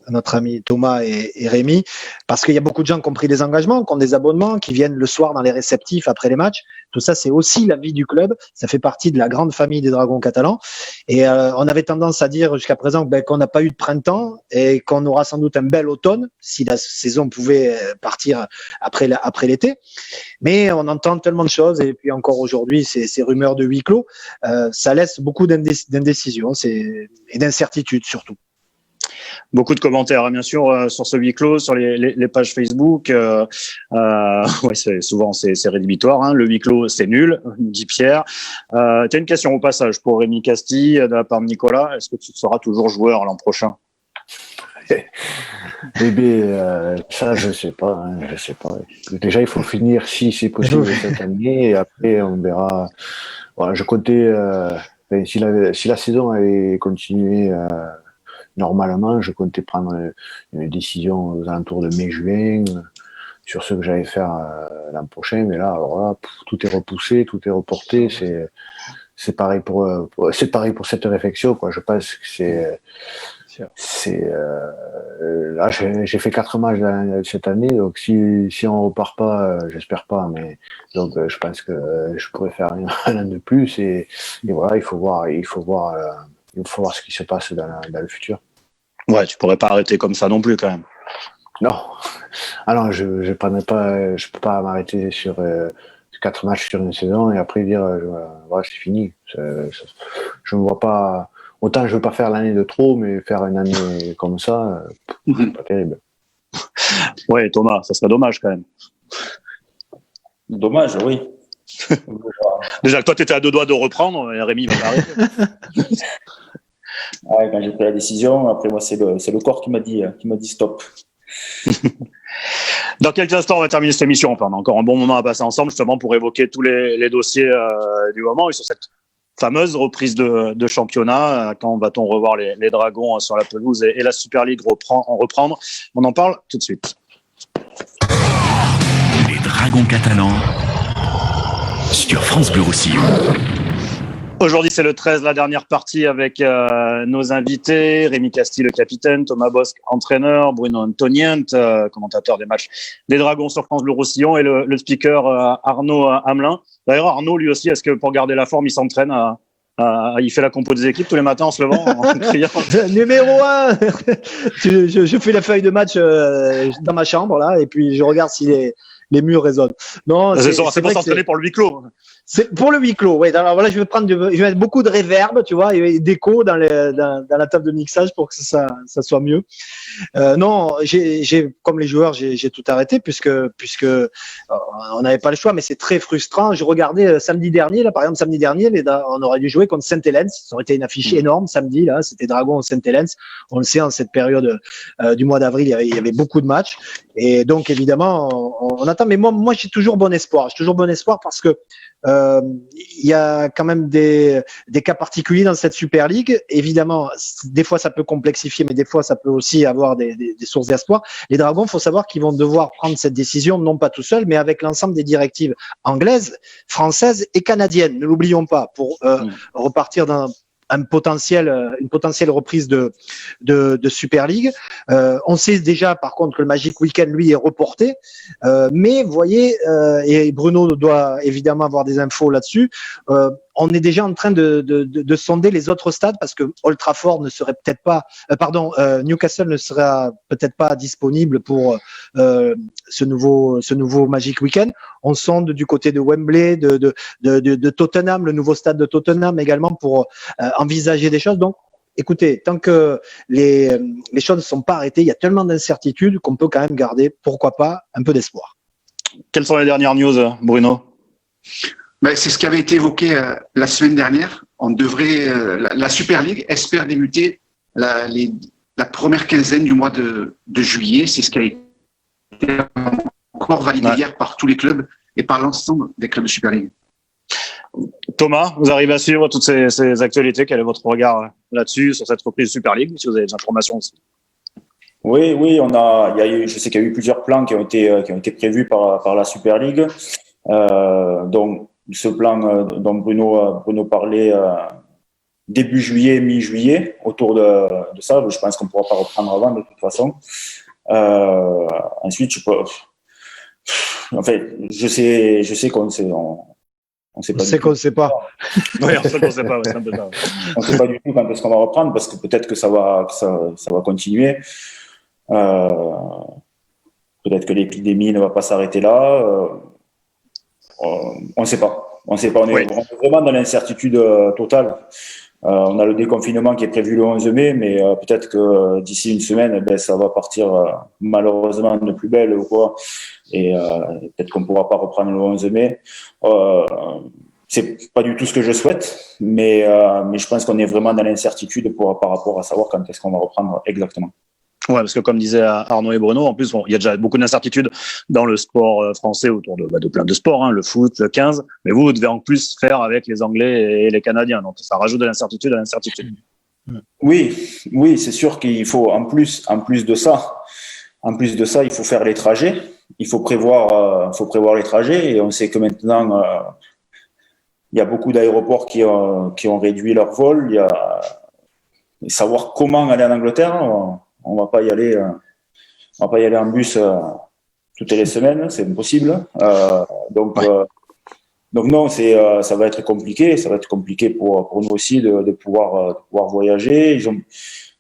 notre ami Thomas et Rémi, parce qu'il y a beaucoup de gens qui ont pris des engagements, qui ont des abonnements, qui viennent le soir dans les réceptifs après les matchs. Tout ça, c'est aussi la vie du club. Ça fait partie de la grande famille des Dragons catalans. Et on avait tendance à dire jusqu'à présent qu'on n'a pas eu de printemps et qu'on aura sans doute un bel automne si la saison pouvait partir après l'été. Mais on entend tellement de choses, et puis encore aujourd'hui, ces rumeurs de huis clos, ça laisse beaucoup d'indécision et d'incertitude surtout. Beaucoup de commentaires, bien sûr, sur ce huis clos, sur les pages Facebook. Souvent, c'est rédhibitoire. Hein. Le huis clos, c'est nul, dit Pierre. Tu as une question au passage pour Rémi Castille de la part de Nicolas. Est-ce que tu seras toujours joueur l'an prochain? Ça, je sais pas. Déjà, il faut finir si c'est possible cette année, et après, on verra. Voilà, je comptais, si la saison avait continué normalement, je comptais prendre une décision aux alentours de mai-juin sur ce que j'allais faire l'an prochain. Mais là, alors là, tout est repoussé, tout est reporté. C'est pareil pour cette réflexion, quoi. Je pense que là, j'ai fait 4 matchs cette année, donc si on repart pas, j'espère pas, mais donc je pense que je pourrais faire un an de plus, et voilà, il faut voir ce qui se passe dans le futur. Ouais, tu pourrais pas arrêter comme ça non plus, quand même. Non. Alors, je peux pas m'arrêter sur 4 matchs sur une saison et après dire voilà, c'est fini. Je me vois pas. Autant je veux pas faire l'année de trop, mais faire une année comme ça, c'est pas terrible. Ouais, Thomas, ça serait dommage quand même. Dommage, oui. Déjà que toi, tu étais à 2 doigts de reprendre, et Rémi va t'arrêter. Quand j'ai pris la décision, après moi, c'est le corps qui m'a dit stop. Dans quelques instants, on va terminer cette émission. Enfin, on a encore un bon moment à passer ensemble, justement, pour évoquer tous les dossiers du moment et sur cette fameuse reprise de championnat. Quand va-t-on revoir les Dragons sur la pelouse et la Super League reprendre? On en parle tout de suite. Les Dragons catalans sur France Bleu Roussillon. Aujourd'hui, c'est le 13, la dernière partie avec nos invités. Rémi Castille, le capitaine, Thomas Bosc, entraîneur, Bruno Antonient, commentateur des matchs des Dragons sur France Bleu Roussillon, et le speaker Arnaud Hamelin. D'ailleurs, Arnaud, lui aussi, est-ce que pour garder la forme, il s'entraîne il fait la compo des équipes tous les matins en se levant en criant. Numéro 1 je fais la feuille de match dans ma chambre, là, et puis je regarde si les murs résonnent. Non, c'est pour s'entraîner pour le huis clos. C'est pour le huis clos, oui. Alors voilà, je vais mettre beaucoup de réverb, tu vois, et d'écho dans la table de mixage pour que ça soit mieux. Non, j'ai comme les joueurs, j'ai tout arrêté puisque on n'avait pas le choix, mais c'est très frustrant. Je regardais samedi dernier, là, par exemple, on aurait dû jouer contre Saint-Hélène. Ça aurait été une affiche énorme samedi, là. C'était Dragon Saint-Hélène. On le sait, en cette période du mois d'avril, il y avait beaucoup de matchs. Et donc, évidemment, on attend. Mais moi, j'ai toujours bon espoir. J'ai toujours bon espoir parce que il y a quand même des cas particuliers dans cette Super League. Évidemment, des fois ça peut complexifier, mais des fois ça peut aussi avoir des sources d'espoir. Les Dragons, faut savoir qu'ils vont devoir prendre cette décision, non pas tout seuls, mais avec l'ensemble des directives anglaises, françaises et canadiennes. Ne l'oublions pas, pour repartir une potentielle reprise de Super League. On sait déjà, par contre, que le Magic Weekend, lui, est reporté. Mais vous voyez, et Bruno doit évidemment avoir des infos là-dessus, on est déjà en train de sonder les autres stades parce que Old Trafford ne serait peut-être pas, Newcastle ne sera peut-être pas disponible pour ce nouveau Magic Weekend. On sonde du côté de Wembley, de Tottenham, le nouveau stade de Tottenham également pour envisager des choses. Donc, écoutez, tant que les choses ne sont pas arrêtées, il y a tellement d'incertitudes qu'on peut quand même garder, pourquoi pas, un peu d'espoir. Quelles sont les dernières news, Bruno? C'est ce qui avait été évoqué la semaine dernière. On devrait, la Super League espère débuter la première quinzaine du mois de juillet. C'est ce qui a été encore validé hier par tous les clubs et par l'ensemble des clubs de Super League. Thomas, vous arrivez à suivre toutes ces actualités. Quel est votre regard là-dessus, sur cette reprise Super League, si vous avez des informations aussi? Oui, je sais qu'il y a eu plusieurs plans qui ont été prévus par la Super League. Donc, ce plan dont Bruno parlait début juillet, mi-juillet, autour de ça. Je pense qu'on ne pourra pas reprendre avant de toute façon. Ensuite, je sais qu'on sait. On sait pas. C'est qu'on ne sait pas. Oui, on sait qu'on ne sait pas. Ouais, c'est un peu ça. On ne sait pas du tout quand est-ce qu'on va reprendre parce que peut-être que ça va continuer. Peut-être que l'épidémie ne va pas s'arrêter là. On ne sait pas. On est vraiment dans l'incertitude totale. On a le déconfinement qui est prévu le 11 mai, mais peut-être que d'ici une semaine, ça va partir malheureusement de plus belle ou quoi. Et peut-être qu'on ne pourra pas reprendre le 11 mai. C'est pas du tout ce que je souhaite, mais je pense qu'on est vraiment dans l'incertitude par rapport à savoir quand est-ce qu'on va reprendre exactement. Ouais, parce que comme disaient Arnaud et Bruno, en plus, il y a déjà beaucoup d'incertitudes dans le sport français autour de plein de sports, le foot, le 15. Mais vous devez en plus faire avec les Anglais et les Canadiens. Donc, ça rajoute de l'incertitude à l'incertitude. Oui, c'est sûr qu'il faut, en plus de ça, il faut faire les trajets. Il faut prévoir les trajets. Et on sait que maintenant, il y a beaucoup d'aéroports qui ont réduit leur vol. Et savoir comment aller en Angleterre, on va pas y aller en bus toutes les semaines, c'est impossible. Donc non, ça va être compliqué. Ça va être compliqué pour nous aussi de pouvoir voyager.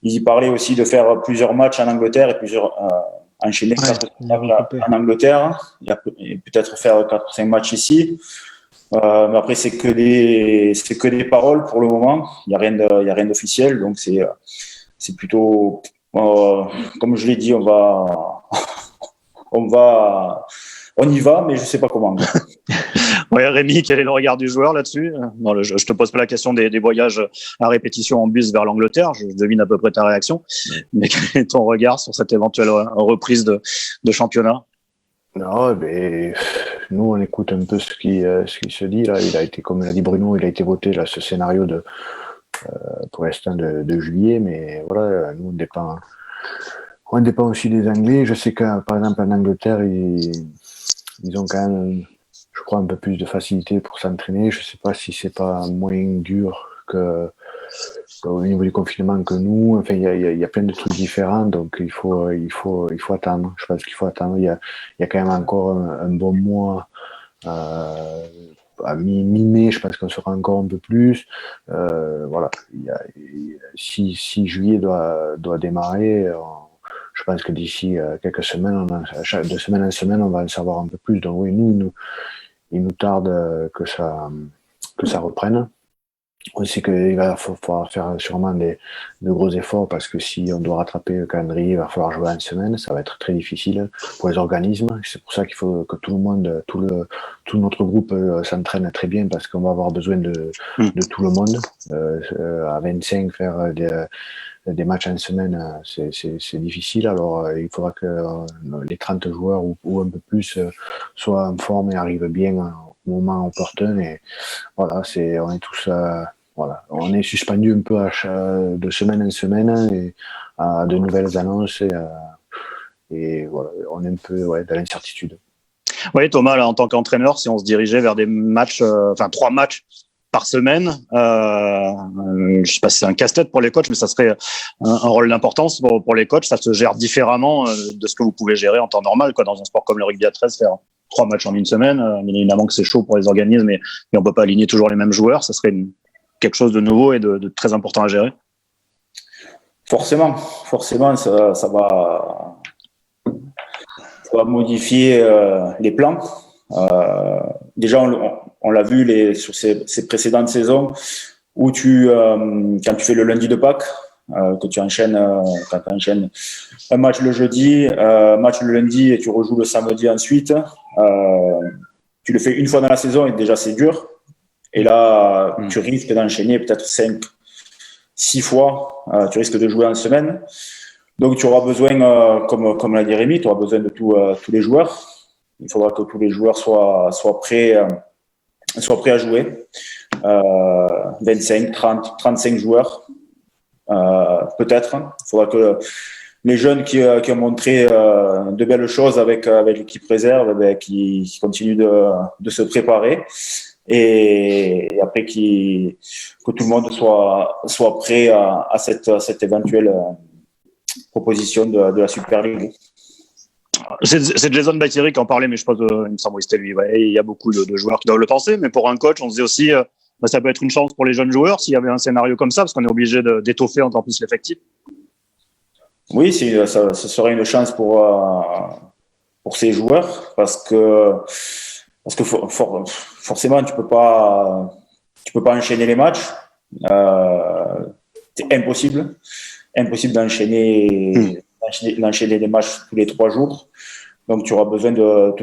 Ils y parlaient aussi de faire plusieurs matchs en Angleterre et enchaîner 4 matchs en Angleterre et peut-être faire 4 ou 5 matchs ici. Mais après, c'est que des paroles pour le moment. Il y a rien d'officiel, donc c'est plutôt, comme je l'ai dit, on y va, mais je sais pas comment. Ouais, Rémi, quel est le regard du joueur là-dessus? Non, je te pose pas la question des voyages à répétition en bus vers l'Angleterre. Je devine à peu près ta réaction. Mais quel est ton regard sur cette éventuelle reprise de championnat? Non, nous on écoute un peu ce qui se dit là. Il a été, comme l'a dit Bruno, il a été voté là ce scénario pour l'instant de juillet, mais voilà, nous on dépend aussi des Anglais. Je sais que par exemple en Angleterre ils ont quand même, je je crois, un peu plus de facilité pour s'entraîner. Je ne sais pas si c'est pas moins dur au niveau du confinement que nous. Enfin, il y a plein de trucs différents, donc il faut attendre. Je pense qu'il faut attendre. Il y a quand même encore un bon mois. À mi-mai, je pense qu'on sera encore un peu plus. Voilà. Si juillet doit démarrer, je pense que d'ici quelques semaines, de semaine en semaine, on va en savoir un peu plus. Donc oui, il nous tarde que ça reprenne. On sait qu'il va falloir faire sûrement de gros efforts parce que si on doit rattraper le calendrier, il va falloir jouer en semaine. Ça va être très difficile pour les organismes. C'est pour ça qu'il faut que tout le monde, tout notre groupe s'entraîne très bien parce qu'on va avoir besoin de tout le monde. À 25, faire des matchs en semaine, c'est difficile. Alors, il faudra que les 30 joueurs ou un peu plus soient en forme et arrivent bien au moment opportun. Et voilà, on est tous, voilà, on est suspendu un peu de semaine en semaine et à de nouvelles annonces et voilà, on est un peu dans l'incertitude. Oui, Thomas, là, en tant qu'entraîneur, si on se dirigeait vers des matchs, 3 matchs par semaine, je sais pas si c'est un casse-tête pour les coachs, mais ça serait un rôle d'importance pour les coachs. Ça se gère différemment de ce que vous pouvez gérer en temps normal, quoi, dans un sport comme le rugby à 13, faire 3 matchs en une semaine. Bien évidemment que c'est chaud pour les organismes, mais on peut pas aligner toujours les mêmes joueurs. Ça serait quelque chose de nouveau et de très important à gérer. Forcément, ça va modifier les plans. Déjà, on l'a vu sur ces précédentes saisons où quand tu fais le lundi de Pâques, que tu enchaînes un match le jeudi, un match le lundi et tu rejoues le samedi ensuite. Tu le fais une fois dans la saison et déjà c'est dur. Et là, tu risques d'enchaîner peut-être 5-6 fois. Tu risques de jouer en semaine. Donc, tu auras besoin, comme l'a dit Rémi, tu auras besoin de tous les joueurs. Il faudra que tous les joueurs soient prêts à jouer. 25, 30, 35 joueurs, peut-être. Il faudra que les jeunes qui ont montré de belles choses avec l'équipe réserve, qui continuent de se préparer. Et après que tout le monde soit prêt à cette éventuelle proposition de la Super League. C'est Jason Bathiri qui en parlait, mais je pense il me semble que c'était lui. Ouais, il y a beaucoup de joueurs qui doivent le penser, mais pour un coach, on se dit aussi ça peut être une chance pour les jeunes joueurs s'il y avait un scénario comme ça, parce qu'on est obligé d'étoffer encore plus l'effectif. Oui, ce serait une chance pour ces joueurs parce que forcément tu peux pas enchaîner les matchs. C'est impossible d'enchaîner les matchs tous les 3 jours. Donc tu auras besoin de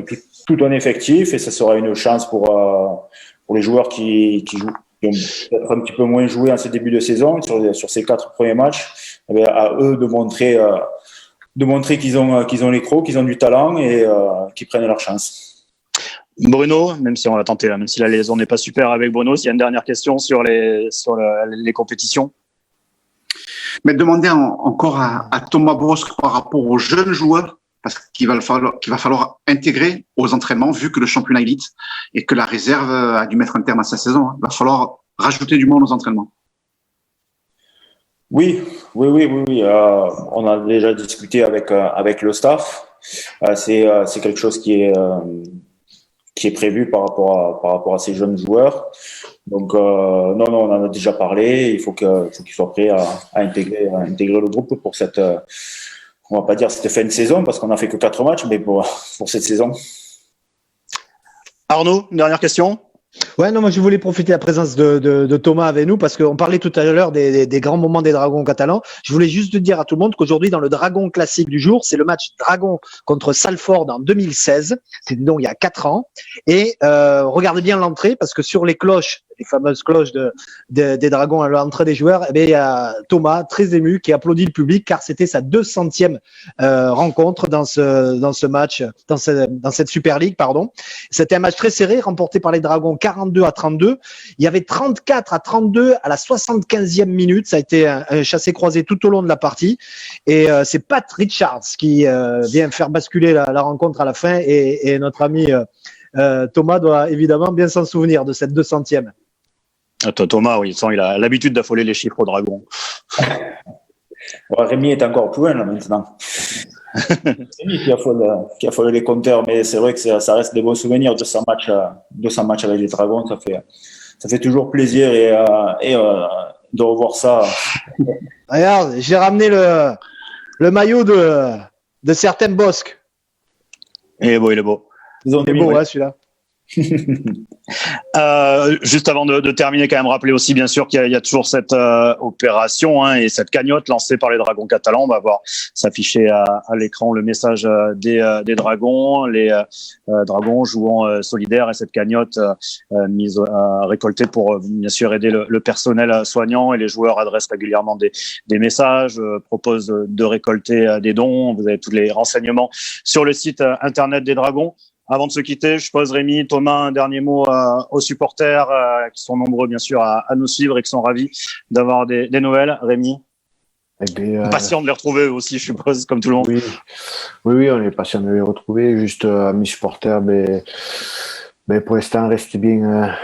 tout ton effectif et ça sera une chance pour les joueurs qui ont peut-être un petit peu moins joué en ce début de saison sur ces 4 premiers matchs. À eux de montrer qu'ils ont les crocs, qu'ils ont du talent et qu'ils prennent leur chance. Bruno, même si on l'a tenté, même si la liaison n'est pas super avec Bruno, s'il y a une dernière question sur les compétitions. Mais demander encore à Thomas Bosc par rapport aux jeunes joueurs, parce qu'il va falloir intégrer aux entraînements, vu que le championnat élite et que la réserve a dû mettre un terme à sa saison. Il va falloir rajouter du monde aux entraînements. Oui. On a déjà discuté avec le staff. C'est quelque chose qui est prévu par rapport à ces jeunes joueurs. Donc non, on en a déjà parlé. Il faut qu'ils soient prêts à intégrer le groupe pour cette, on va pas dire cette fin de saison parce qu'on a fait que 4 matchs, mais pour cette saison. Arnaud, une dernière question. Ouais, non, moi je voulais profiter de la présence de Thomas avec nous parce qu'on parlait tout à l'heure des grands moments des Dragons catalans. Je voulais juste dire à tout le monde qu'aujourd'hui, dans le Dragon classique du jour, c'est le match Dragon contre Salford en 2016. C'était donc il y a 4 ans. Et regardez bien l'entrée parce que sur les cloches, les fameuses cloches des Dragons à l'entrée des joueurs, eh bien, il y a Thomas, très ému, qui applaudit le public car c'était sa 200e rencontre dans ce match, dans cette Super League, pardon. C'était un match très serré, remporté par les Dragons 42-32. Il y avait 34-32 à la 75e minute. Ça a été un chassé-croisé tout au long de la partie. Et c'est Pat Richards qui vient faire basculer la rencontre à la fin et notre ami Thomas doit évidemment bien s'en souvenir de cette 200e. Thomas, oui, il a l'habitude d'affoler les chiffres au Dragon. Rémi est encore plus loin là maintenant. Rémi qui affole les compteurs, mais c'est vrai que ça reste des beaux souvenirs. 200 matchs avec les Dragons, ça fait toujours plaisir et de revoir ça. Regarde, j'ai ramené le maillot de certains Bosques. Il est beau. Il est beau, ouais, celui-là. Juste avant de terminer, quand même rappeler aussi bien sûr qu'il y a toujours cette opération et cette cagnotte lancée par les Dragons catalans. On va voir s'afficher à l'écran le message des Dragons, les Dragons jouant solidaires, et cette cagnotte mise à récolter pour bien sûr aider le personnel soignant, et les joueurs adressent régulièrement des messages, proposent de récolter des dons. Vous avez tous les renseignements sur le site internet des Dragons. Avant de se quitter, je pose, Rémi, Thomas, un dernier mot aux supporters qui sont nombreux bien sûr à nous suivre et qui sont ravis d'avoir des nouvelles. Rémi, patient de les retrouver aussi, je suppose, comme tout le monde. Oui, on est patient de les retrouver. Juste à mes supporters, pour l'instant, restez bien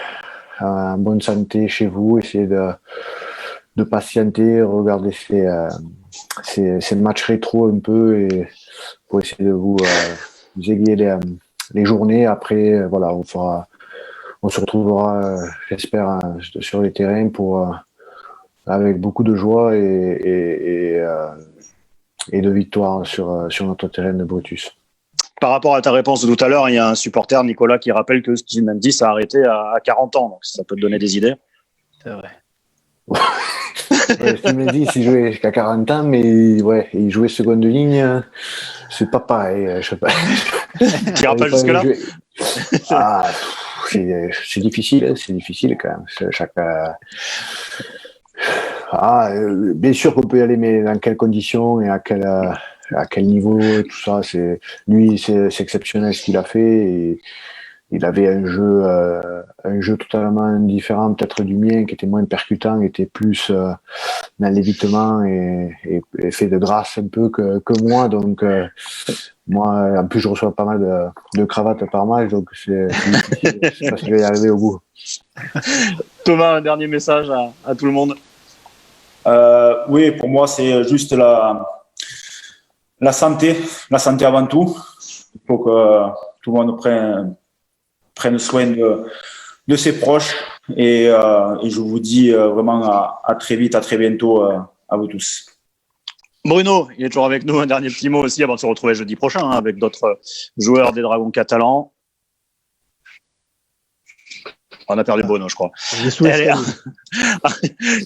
en bonne santé chez vous. Essayez de patienter, regarder ces matchs rétro un peu, et pour essayer de vous aiguiller les journées. Après, voilà, on se retrouvera, j'espère, sur les terrains avec beaucoup de joie et de victoire sur notre terrain de Brutus. Par rapport à ta réponse de tout à l'heure, il y a un supporter, Nicolas, qui rappelle que Steve Mendy s'est arrêté à 40 ans. Donc ça peut te donner des idées. C'est vrai. Steve Mendy, il jouait jusqu'à 40 ans, mais il jouait seconde ligne. C'est pas pareil. Je sais pas. Tu n'iras pas jusque-là. C'est difficile quand même. Bien sûr qu'on peut y aller, mais dans quelles conditions et à quel niveau, tout ça. C'est exceptionnel ce qu'il a fait. Et il avait un jeu totalement différent, peut-être du mien, qui était moins percutant, qui était plus dans l'évitement et fait de grâce un peu que moi. Donc moi, en plus, je reçois pas mal de cravates par match, donc c'est difficile. Je sais pas si je vais y arriver au bout. Thomas, un dernier message à tout le monde. Oui, pour moi, c'est juste la santé avant tout. Il faut que tout le monde prenne soin de ses proches, et je vous dis vraiment à très vite, à très bientôt à vous tous. Bruno, il est toujours avec nous. Un dernier petit mot aussi avant de se retrouver jeudi prochain avec d'autres joueurs des Dragons catalans. On a perdu Bruno, je crois.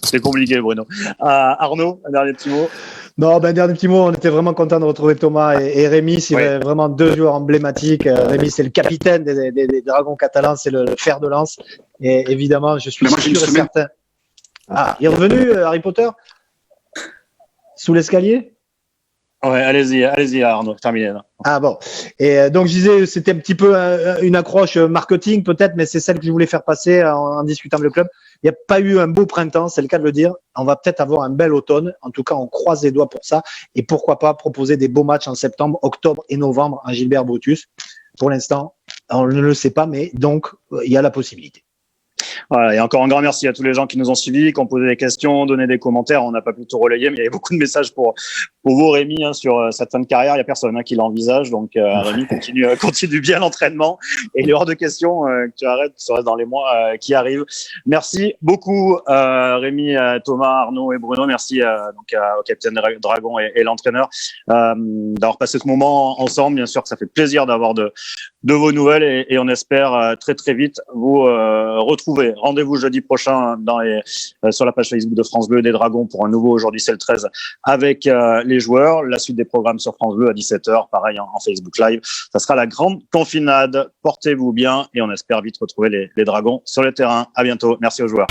C'est compliqué, Bruno. Arnaud, un dernier petit mot. Non, dernier petit mot. On était vraiment content de retrouver Thomas et Rémi. C'est vraiment deux joueurs emblématiques. Rémi, c'est le capitaine des Dragons catalans, c'est le fer de lance. Et évidemment, je suis sûr et certain. Il est revenu, Harry Potter, sous l'escalier. Ouais, allez-y, Arnaud, terminé. Là. Bon. Et donc, je disais, c'était un petit peu une accroche marketing, peut-être, mais c'est celle que je voulais faire passer en discutant avec le club. Il n'y a pas eu un beau printemps, c'est le cas de le dire. On va peut-être avoir un bel automne. En tout cas, on croise les doigts pour ça. Et pourquoi pas proposer des beaux matchs en septembre, octobre et novembre à Gilbert Brutus. Pour l'instant, on ne le sait pas, mais donc, il y a la possibilité. Voilà, et encore un grand merci à tous les gens qui nous ont suivis, qui ont posé des questions, donné des commentaires. On n'a pas pu tout relayer, mais il y avait beaucoup de messages pour vous, Rémi, sur cette fin de carrière. Il n'y a personne qui l'envisage. Donc, Rémi, continue bien l'entraînement. Et il est hors de question que tu arrêtes, que tu restes dans les mois qui arrivent. Merci beaucoup, Rémi, Thomas, Arnaud et Bruno. Merci au capitaine Dragon et l'entraîneur d'avoir passé ce moment ensemble. Bien sûr que ça fait plaisir d'avoir de vos nouvelles, et on espère très très vite vous retrouver. Rendez-vous jeudi prochain sur la page Facebook de France Bleu des Dragons pour un nouveau Aujourd'hui c'est le 13 avec les joueurs. La suite des programmes sur France Bleu à 17h, pareil en Facebook Live. Ça sera la grande confinade. Portez-vous bien et on espère vite retrouver les Dragons sur le terrain. À bientôt. Merci aux joueurs.